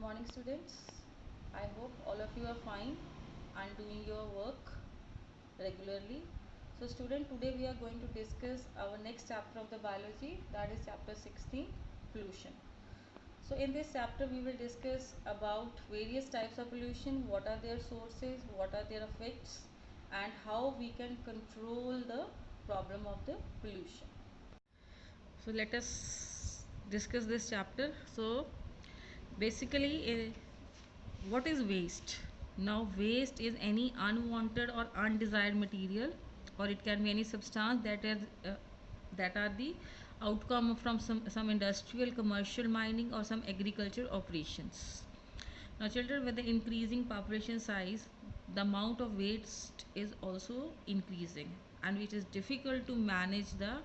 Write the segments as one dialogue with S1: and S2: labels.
S1: morning, students. I hope all of you are fine and doing your work regularly. So student, today we are going to discuss our next chapter of the biology, that is chapter 16, pollution. So in this chapter we will discuss about various types of pollution, what are their sources, what are their effects, and how we can control the problem of the pollution. So let us discuss this chapter. So basically, what is waste? Now waste is any unwanted or undesired material, or it can be any substance that are the outcome from some industrial, commercial, mining, or some agriculture operations. Now children, with the increasing population size, the amount of waste is also increasing, and it is difficult to manage the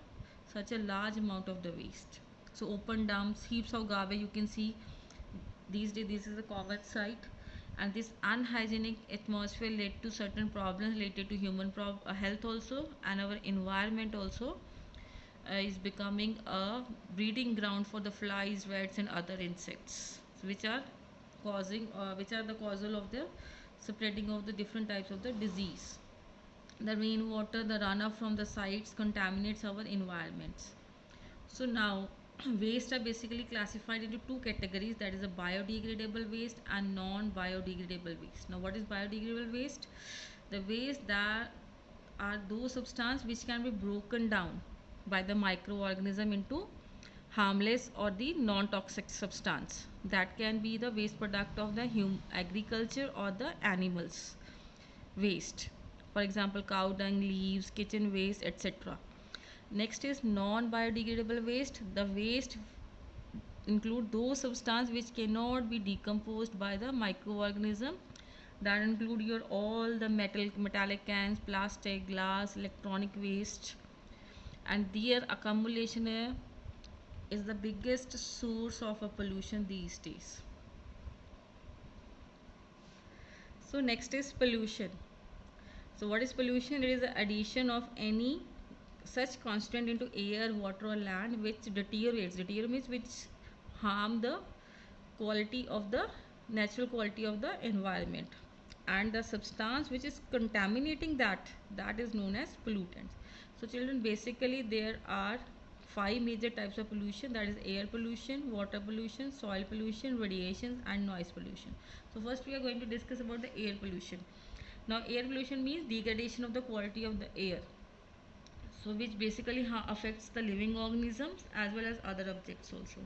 S1: such a large amount of the waste. So open dumps, heaps of garbage, you can see these days this is a common sight, and this unhygienic atmosphere led to certain problems related to human health also, and our environment also is becoming a breeding ground for the flies, rats, and other insects, which are which are the causal of the spreading of the different types of the disease. The rainwater, the runoff from the sites contaminates our environments. So now waste are basically classified into two categories, that is a biodegradable waste and non-biodegradable waste. Now what is biodegradable waste? The waste that are those substances which can be broken down by the microorganism into harmless or the non-toxic substance. That can be the waste product of the agriculture or the animals waste. For example, cow dung, leaves, kitchen waste, etc. Next is non-biodegradable waste. The waste include those substances which cannot be decomposed by the microorganism. That include your all the metallic cans, plastic, glass, electronic waste, and their accumulation is the biggest source of a pollution these days. So next is pollution. So what is pollution? It is the addition of any such constant into air, water, or land which deteriorates, which harm the quality of the natural quality of the environment, and the substance which is contaminating that is known as pollutants. So children, basically there are five major types of pollution, that is air pollution, water pollution, soil pollution, radiation, and noise pollution. So first we are going to discuss about the air pollution. Now air pollution means degradation of the quality of the air, so which basically affects the living organisms as well as other objects also.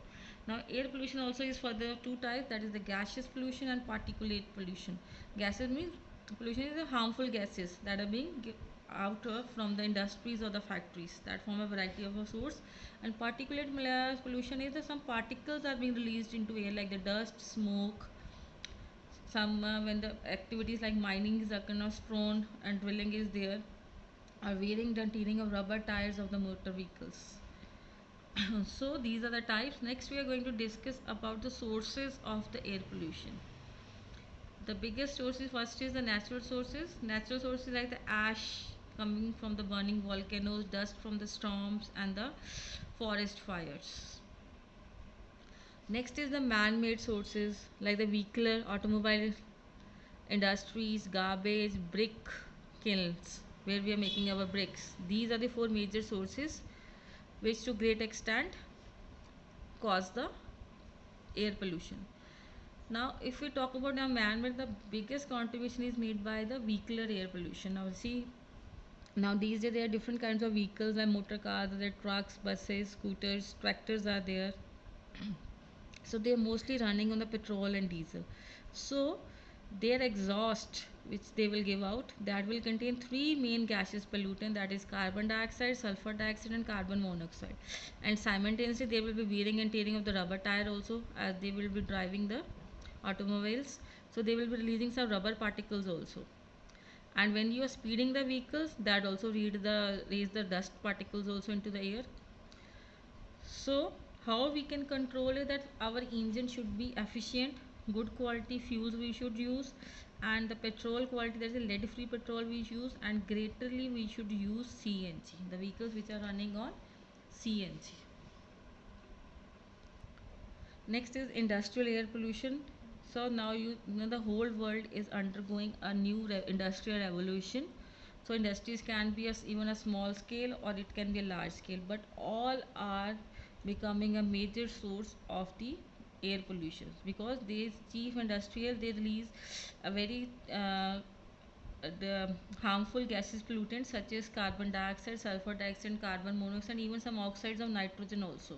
S1: Now air pollution also is for the two types, that is the gaseous pollution and particulate pollution. Gases means pollution is the harmful gases that are being out from the industries or the factories that form a variety of a source, and particulate pollution is the some particles are being released into air like the dust, smoke, some when the activities like mining is occurring and drilling is there, are wearing and tearing of rubber tires of the motor vehicles. So these are the types. Next we are going to discuss about the sources of the air pollution. The biggest sources first is the natural sources. Natural sources like the ash coming from the burning volcanoes, dust from the storms, and the forest fires. Next is the man-made sources like the vehicular, automobile industries, garbage, brick kilns where we are making our bricks. These are the four major sources which to great extent cause the air pollution. Now if we talk about now man-made, the biggest contribution is made by the vehicular air pollution. Now see, now these days there are different kinds of vehicles like motor cars, there are trucks, buses, scooters, tractors are there. So they are mostly running on the petrol and diesel. So their exhaust which they will give out, that will contain three main gaseous pollutant, that is carbon dioxide, sulfur dioxide, and carbon monoxide. And simultaneously they will be wearing and tearing of the rubber tire also, as they will be driving the automobiles, so they will be releasing some rubber particles also. And when you are speeding the vehicles, that also raise the dust particles also into the air. So how we can control it, that our engine should be efficient, good quality fuels we should use, and the petrol quality, that is a lead free petrol we use, and greatly we should use CNG, the vehicles which are running on CNG. Next is industrial air pollution. So now you know the whole world is undergoing a new industrial revolution. So industries can be even a small scale or it can be a large scale, but all are becoming a major source of the air pollution because these chief industrial they release a very the harmful gases pollutants such as carbon dioxide, sulfur dioxide, carbon monoxide, and even some oxides of nitrogen also.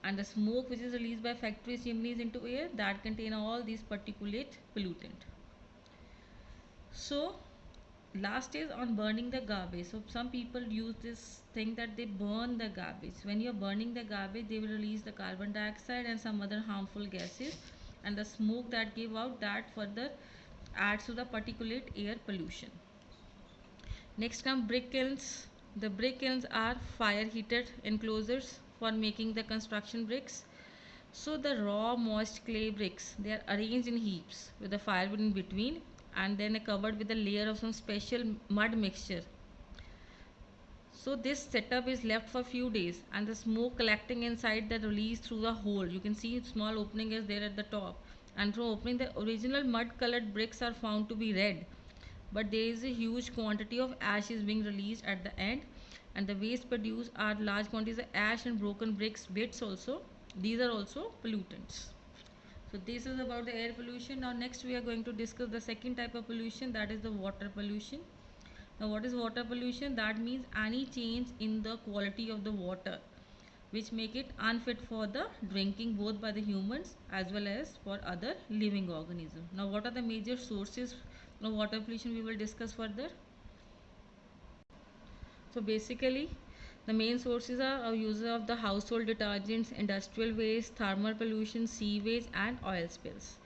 S1: And the smoke which is released by factories chimneys into air that contain all these particulate pollutant. So last is on burning the garbage. So some people use this thing that they burn the garbage. When you're burning the garbage, they will release the carbon dioxide and some other harmful gases, and the smoke that give out that further adds to the particulate air pollution. Next come brick kilns. The brick kilns are fire heated enclosures for making the construction bricks. So the raw moist clay bricks they are arranged in heaps with the firewood in between and then covered with a layer of some special mud mixture. So this setup is left for few days and the smoke collecting inside that released through the hole. You can see small opening is there at the top, and from opening the original mud colored bricks are found to be red, but there is a huge quantity of ash is being released at the end, and the waste produced are large quantities of ash and broken bricks bits also. These are also pollutants. So this is about the air pollution. Now next we are going to discuss the second type of pollution, that is the water pollution. Now what is water pollution? That means any change in the quality of the water which make it unfit for the drinking both by the humans as well as for other living organisms. Now what are the major sources of water pollution we will discuss further. So basically the main sources are our use of the household detergents, industrial waste, thermal pollution, sewage and oil spills.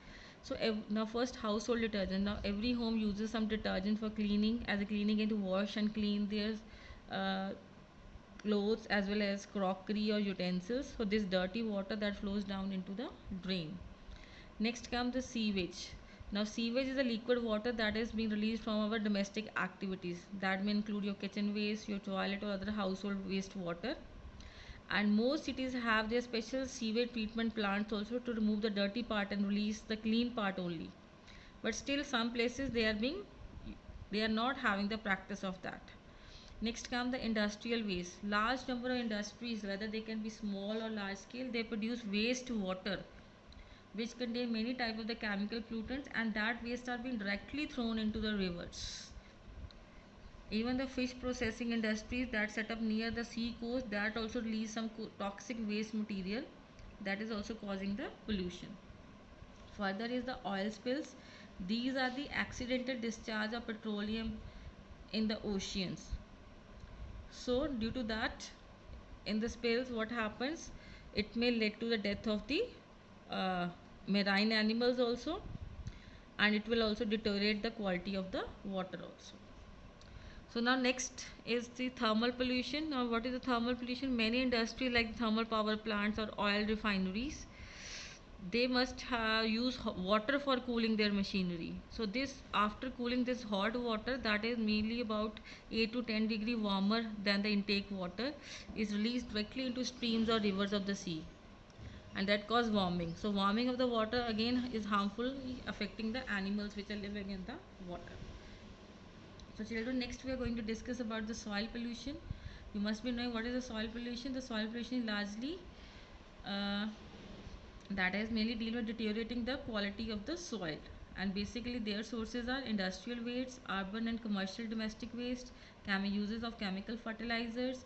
S1: So now first household detergent. Now every home uses some detergent for cleaning as a cleaning agent to wash and clean their uh, clothes as well as crockery or utensils. So this dirty water that flows down into the drain. Next comes the sewage. Now sewage is a liquid water that is being released from our domestic activities. That may include your kitchen waste, your toilet or other household waste water. And most cities have their special sewage treatment plants also to remove the dirty part and release the clean part only. But still some places they are not having the practice of that. Next come the industrial waste. Large number of industries, whether they can be small or large scale, they produce waste water which contain many types of the chemical pollutants, and that waste are being directly thrown into the rivers. Even the fish processing industries that set up near the sea coast that also release some toxic waste material that is also causing the pollution. Further is the oil spills. These are the accidental discharge of petroleum in the oceans. So due to that, in the spills what happens, it may lead to the death of the uh, marine animals also, and it will also deteriorate the quality of the water also. So now next is the thermal pollution. Now what is the thermal pollution? Many industries like thermal power plants or oil refineries, they must use water for cooling their machinery. So this after cooling this hot water that is mainly about 8 to 10 degree warmer than the intake water is released directly into streams or rivers of the sea, and that cause warming. So warming of the water again is harmful, affecting the animals which are living in the water. So children, next we are going to discuss about the soil pollution. You must be knowing what is the soil pollution. The soil pollution is largely uh, that is mainly deal with deteriorating the quality of the soil, and basically their sources are industrial waste, urban and commercial domestic waste, uses of chemical fertilizers,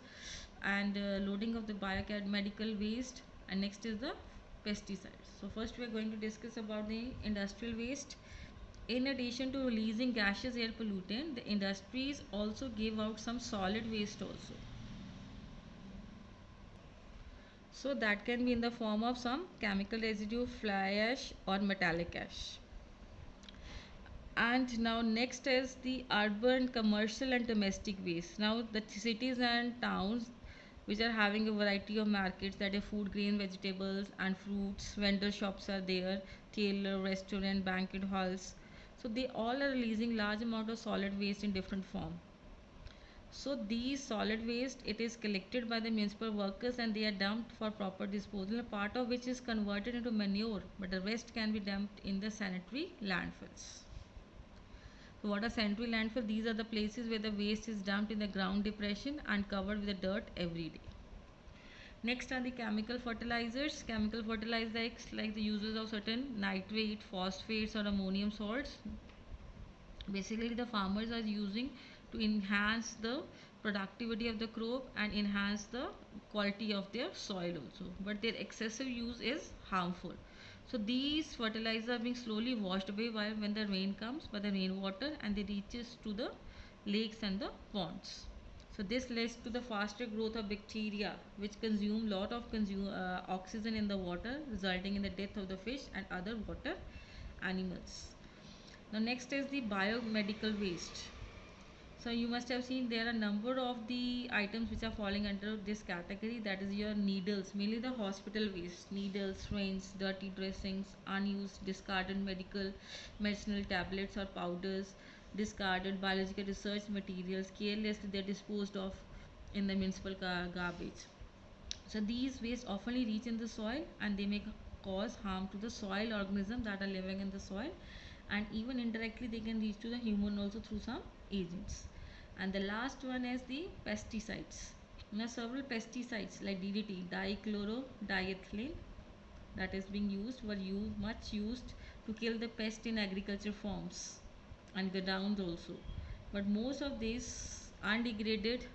S1: and loading of the biomedical waste, and next is the pesticides. So first we are going to discuss about the industrial waste. In addition to releasing gaseous air pollutant, the industries also give out some solid waste also. So that can be in the form of some chemical residue, fly ash or metallic ash. And now next is the urban, commercial and domestic waste. Now the cities and towns which are having a variety of markets, that is food, grain, vegetables and fruits, vendor shops are there, tailor, restaurant, banquet halls. So they all are releasing large amount of solid waste in different form. So these solid waste, it is collected by the municipal workers and they are dumped for proper disposal, a part of which is converted into manure, but the rest can be dumped in the sanitary landfills. So what are sanitary landfill? These are the places where the waste is dumped in the ground depression and covered with the dirt every day. Next are the chemical fertilizers. Chemical fertilizers like the uses of certain nitrate, phosphates or ammonium salts. Basically the farmers are using to enhance the productivity of the crop and enhance the quality of their soil also, but their excessive use is harmful. So these fertilizers are being slowly washed away while when the rain comes by the rainwater and they reaches to the lakes and the ponds. So this leads to the faster growth of bacteria which consume lot of oxygen in the water, resulting in the death of the fish and other water animals. Now next is the biomedical waste. So you must have seen there are a number of the items which are falling under this category, that is your needles, mainly the hospital waste, needles, syringes, dirty dressings, unused discarded medicinal tablets or powders, discarded biological research materials, carelessly they're disposed of in the municipal garbage. So these waste often reach in the soil and they may cause harm to the soil organisms that are living in the soil, and even indirectly they can reach to the human also through some agents. And the last one is the pesticides. Now several pesticides like DDT, dichlorodiethylene, that is being used were much used to kill the pest in agriculture farms and the downs also. But most of these undegraded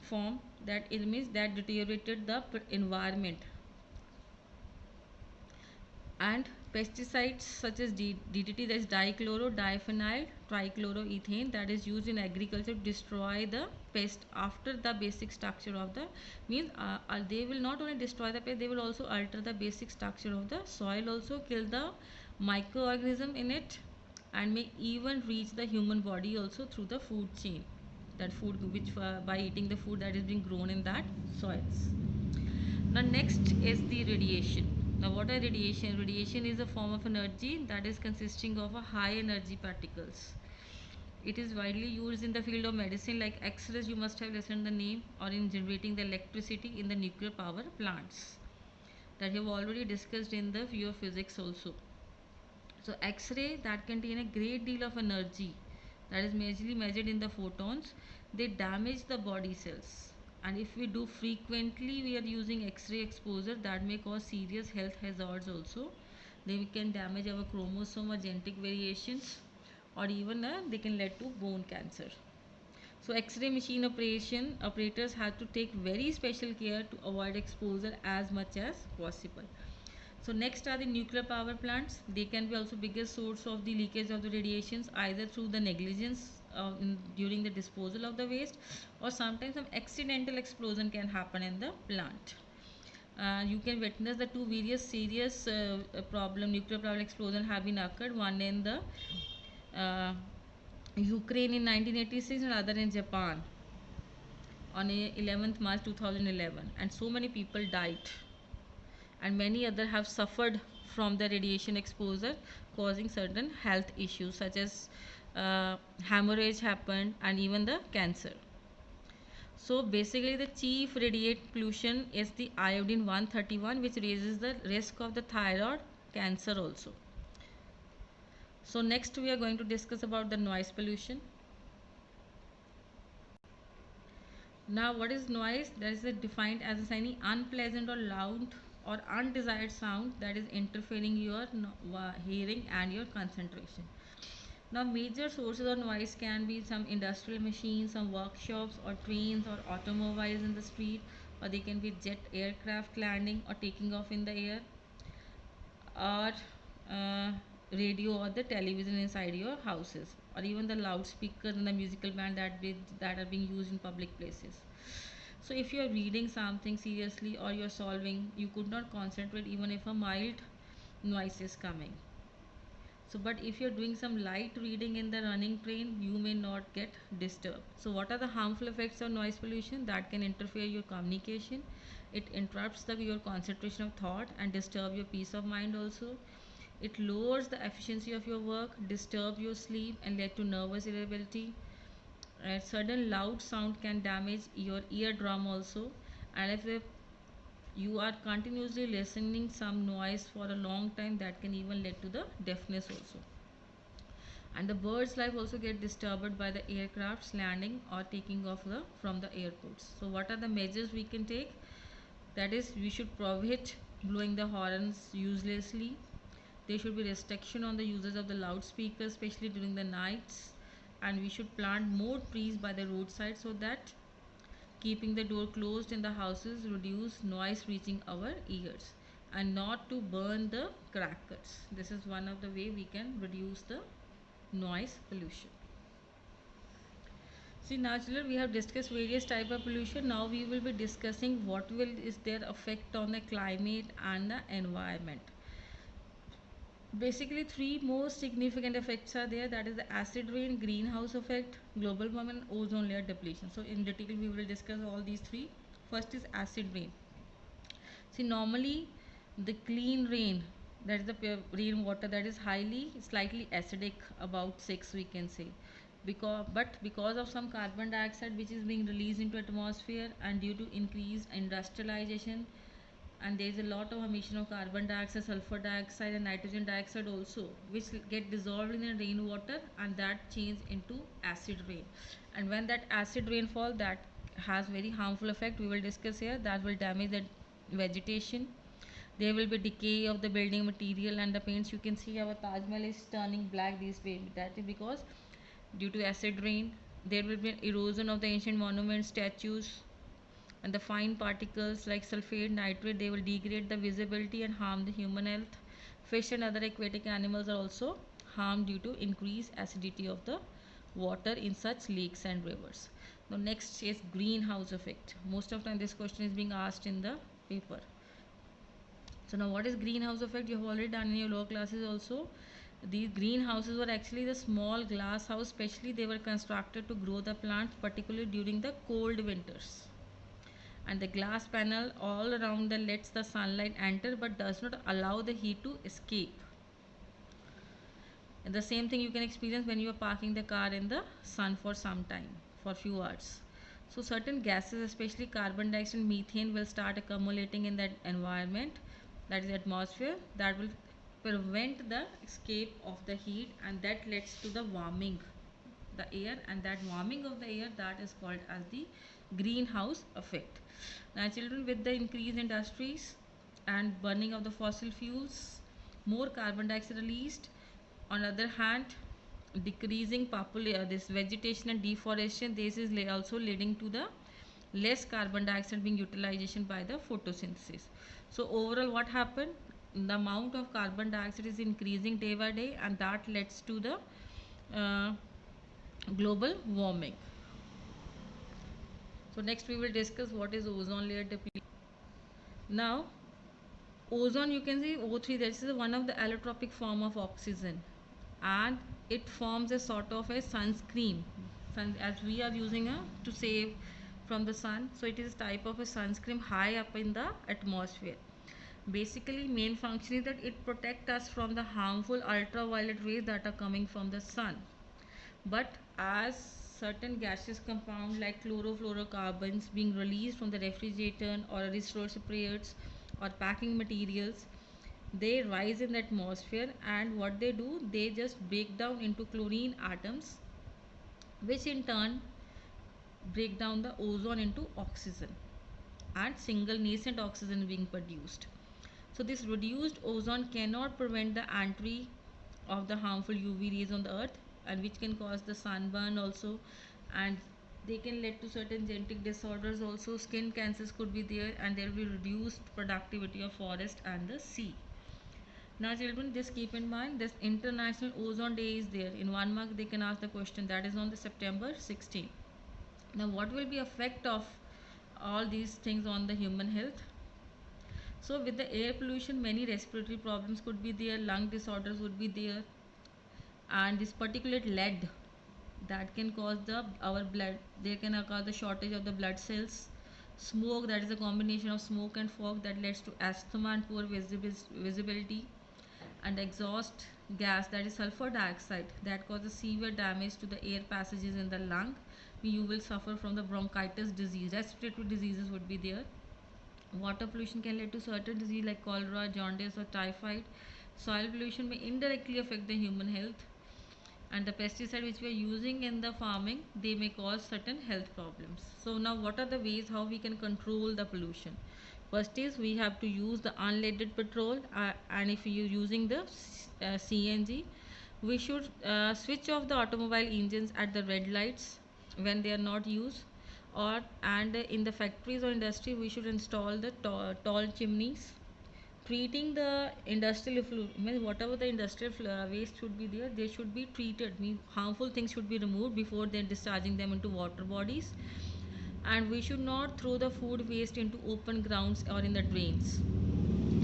S1: form that it means that deteriorated the environment, and pesticides such as DDT, that is dichlorodiphényl trichloroethane, that is used in agriculture to destroy the pest after the basic structure of the means they will not only destroy the pest, they will also alter the basic structure of the soil, also kill the microorganism in it, and may even reach the human body also through the food chain, that food which by eating the food that is being grown in that soils. Now next is the radiation. Now what are radiation? Radiation is a form of energy that is consisting of a high energy particles. It is widely used in the field of medicine like X-rays, you must have listened the name, or in generating the electricity in the nuclear power plants that we have already discussed in the view of physics also. So X-ray that contain a great deal of energy that is majorly measured in the photons. They damage the body cells, and if we do frequently we are using X-ray exposure, that may cause serious health hazards also. They can damage our chromosome or genetic variations, or even they can lead to bone cancer. So X-ray machine operators have to take very special care to avoid exposure as much as possible. So next are the nuclear power plants. They can be also biggest source of the leakage of the radiations, either through the negligence during the disposal of the waste, or sometimes some accidental explosion can happen in the plant. You can witness the two various serious nuclear problem explosion have been occurred. One in the uh, Ukraine in 1986 and other in Japan on 11th March 2011, and so many people died and many others have suffered from the radiation exposure, causing certain health issues such as hemorrhage happened and even the cancer. So basically the chief radiate pollution is the iodine 131, which raises the risk of the thyroid cancer also. So next we are going to discuss about the noise pollution. Now what is noise? That is defined as any unpleasant or loud or undesired sound that is interfering your hearing and your concentration. Now major sources of noise can be some industrial machines, some workshops or trains or automobiles in the street, or they can be jet aircraft landing or taking off in the air, or radio or the television inside your houses, or even the loudspeakers and the musical band that are being used in public places. So if you are reading something seriously or you are solving, you could not concentrate even if a mild noise is coming. So but if you're doing some light reading in the running train, you may not get disturbed. So what are the harmful effects of noise pollution? That can interfere your communication. It interrupts your concentration of thought and disturb your peace of mind also. It lowers the efficiency of your work, disturb your sleep and lead to nervous irritability. A sudden loud sound can damage your eardrum also, and if you are continuously listening some noise for a long time, that can even lead to the deafness also. And the bird's life also get disturbed by the aircrafts landing or taking off from the airports. So what are the measures we can take? That is, we should prohibit blowing the horns uselessly. There should be restriction on the usage of the loudspeakers, especially during the nights, and we should plant more trees by the roadside so that keeping the door closed in the houses reduce noise reaching our ears, and not to burn the crackers. This is one of the way we can reduce the noise pollution. See, now children, we have discussed various type of pollution. Now we will be discussing what will is their effect on the climate and the environment. Basically, three most significant effects are there. That is the acid rain, greenhouse effect, global warming, ozone layer depletion. So in detail, we will discuss all these three. First is acid rain. See, normally the clean rain, that is the rainwater, that is highly slightly acidic, about 6 we can say, because of some carbon dioxide which is being released into atmosphere, and due to increased industrialization, and there is a lot of emission of carbon dioxide, sulfur dioxide and nitrogen dioxide also, which get dissolved in the rainwater, and that change into acid rain. And when that acid rainfall, that has very harmful effect, we will discuss here, that will damage the vegetation. There will be decay of the building material and the paints. You can see our Taj Mahal is turning black these days. That is because due to acid rain. There will be erosion of the ancient monuments, statues, and the fine particles like sulfate, nitrate, they will degrade the visibility and harm the human health. Fish and other aquatic animals are also harmed due to increased acidity of the water in such lakes and rivers. Now next is greenhouse effect. Most of the time this question is being asked in the paper. So now what is greenhouse effect? You have already done in your lower classes also. These greenhouses were actually the small glass house, specially they were constructed to grow the plants, particularly during the cold winters. And the glass panel all around that lets the sunlight enter but does not allow the heat to escape. And the same thing you can experience when you are parking the car in the sun for some time, for few hours. So certain gases, especially carbon dioxide and methane, will start accumulating in that environment, that is the atmosphere, that will prevent the escape of the heat, and that leads to the warming the air, and that warming of the air, that is called as the greenhouse effect. Now children, with the increased industries and burning of the fossil fuels, more carbon dioxide released. On the other hand, decreasing this vegetation and deforestation, this is also leading to the less carbon dioxide being utilization by the photosynthesis. So overall what happened, the amount of carbon dioxide is increasing day by day, and that leads to the uh, global warming. So next we will discuss what is ozone layer depletion. Now ozone, you can see O3, this is one of the allotropic form of oxygen, and it forms a sort of a sunscreen, as we are using to save from the sun. So it is type of a sunscreen high up in the atmosphere. Basically main function is that it protects us from the harmful ultraviolet rays that are coming from the sun. But as certain gaseous compounds like chlorofluorocarbons being released from the refrigerant or aerosol sprayers or packing materials, they rise in the atmosphere, and what they do, they just break down into chlorine atoms, which in turn break down the ozone into oxygen, and single nascent oxygen being produced. So this reduced ozone cannot prevent the entry of the harmful UV rays on the earth, and which can cause the sunburn also, and they can lead to certain genetic disorders also. Skin cancers could be there, and there will be reduced productivity of forest and the sea. Now children, just keep in mind this International Ozone Day is there. In 1 month they can ask the question, that is on the September 16th. Now what will be effect of all these things on the human health? So with the air pollution, many respiratory problems could be there, lung disorders would be there, and this particulate lead, that can cause our blood, there can occur the shortage of the blood cells. Smoke, that is a combination of smoke and fog, that leads to asthma and poor visibility. And exhaust gas, that is sulfur dioxide, that causes severe damage to the air passages in the lung, you will suffer from the bronchitis disease. Respiratory diseases would be there. Water pollution can lead to certain disease like cholera, jaundice, or typhoid. Soil pollution may indirectly affect the human health, and the pesticide which we are using in the farming, they may cause certain health problems. So now what are the ways how we can control the pollution? First is we have to use the unleaded petrol, and if you're using the CNG, we should switch off the automobile engines at the red lights when they are not used, or and in the factories or industry we should install the tall chimneys. Treating the industrial effluent, means whatever the industrial waste should be there, they should be treated, means harmful things should be removed before then discharging them into water bodies. And we should not throw the food waste into open grounds or in the drains.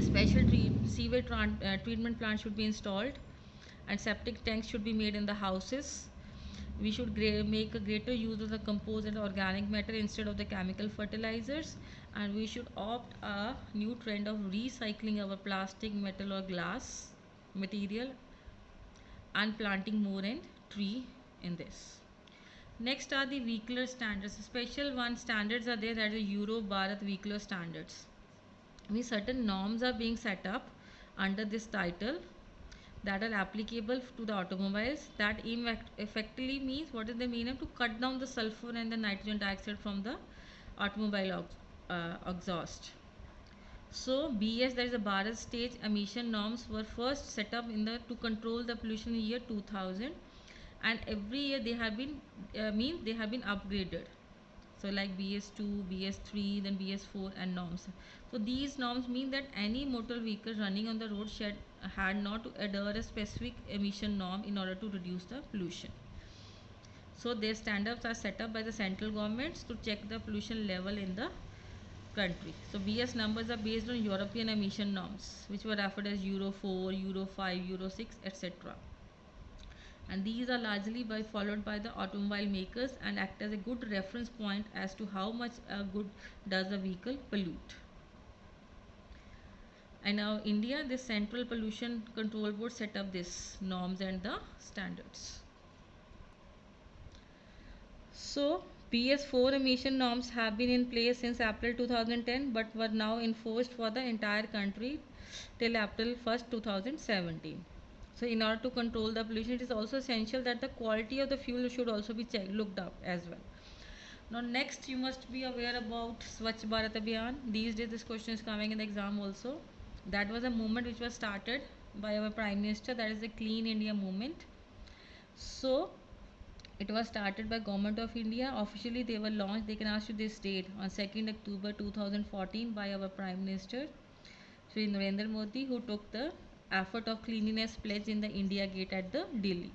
S1: Special sewage treatment plants should be installed, and septic tanks should be made in the houses. We should make a greater use of the compost and organic matter instead of the chemical fertilizers, and we should opt a new trend of recycling our plastic, metal, or glass material, and planting more in tree in this. Next are the vehicular standards. Special one standards are there, that is Euro Bharat vehicular standards. Means certain norms are being set up under this title that are applicable to the automobiles, that effectively means, what is the meaning, to cut down the sulfur and the nitrogen dioxide from the automobile exhaust. So BS, that is the Bharat stage emission norms, were first set up in the to control the pollution in year 2000, and every year they have been they have been upgraded. So like BS2, BS3, then BS4 and norms. So these norms mean that any motor vehicle running on the road had not to adhere a specific emission norm in order to reduce the pollution. So their standards are set up by the central governments to check the pollution level in the country. So BS numbers are based on European emission norms, which were referred as Euro 4, Euro 5, Euro 6, etc. And these are largely followed by the automobile makers and act as a good reference point as to how much good does a vehicle pollute. And now India, the Central Pollution Control Board set up these norms and the standards. So BS4 emission norms have been in place since April 2010, but were now enforced for the entire country till April 1st 2017. So in order to control the pollution, it is also essential that the quality of the fuel should also be looked up as well. Now next, you must be aware about Swachh Bharat Abhiyan. These days this question is coming in the exam also. That was a movement which was started by our Prime Minister, that is the Clean India movement. So it was started by Government of India. Officially they were launched, they can ask you this date, on 2nd October 2014 by our Prime Minister Shri Narendra Modi, who took the effort of cleanliness pledge in the India Gate at the Delhi.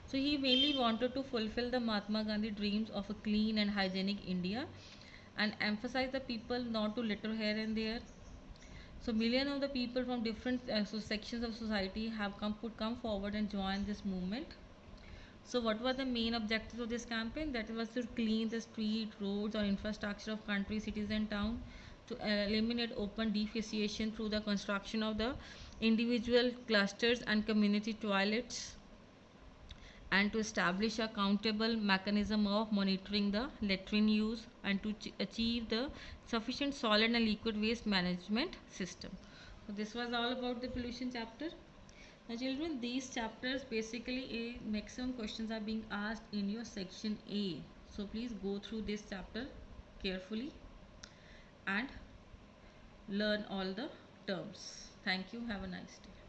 S1: So he mainly wanted to fulfill the Mahatma Gandhi dreams of a clean and hygienic India, and emphasize the people not to litter here and there. So millions of the people from different sections of society have come forward and joined this movement. So what were the main objectives of this campaign? That was to clean the street, roads, or infrastructure of country, cities and town, to eliminate open defecation through the construction of the individual clusters and community toilets, and to establish a countable mechanism of monitoring the latrine use, and to achieve the sufficient solid and liquid waste management system. So this was all about the pollution chapter. Now children, these chapters basically maximum questions are being asked in your section A. So please go through this chapter carefully and learn all the terms. Thank you. Have a nice day.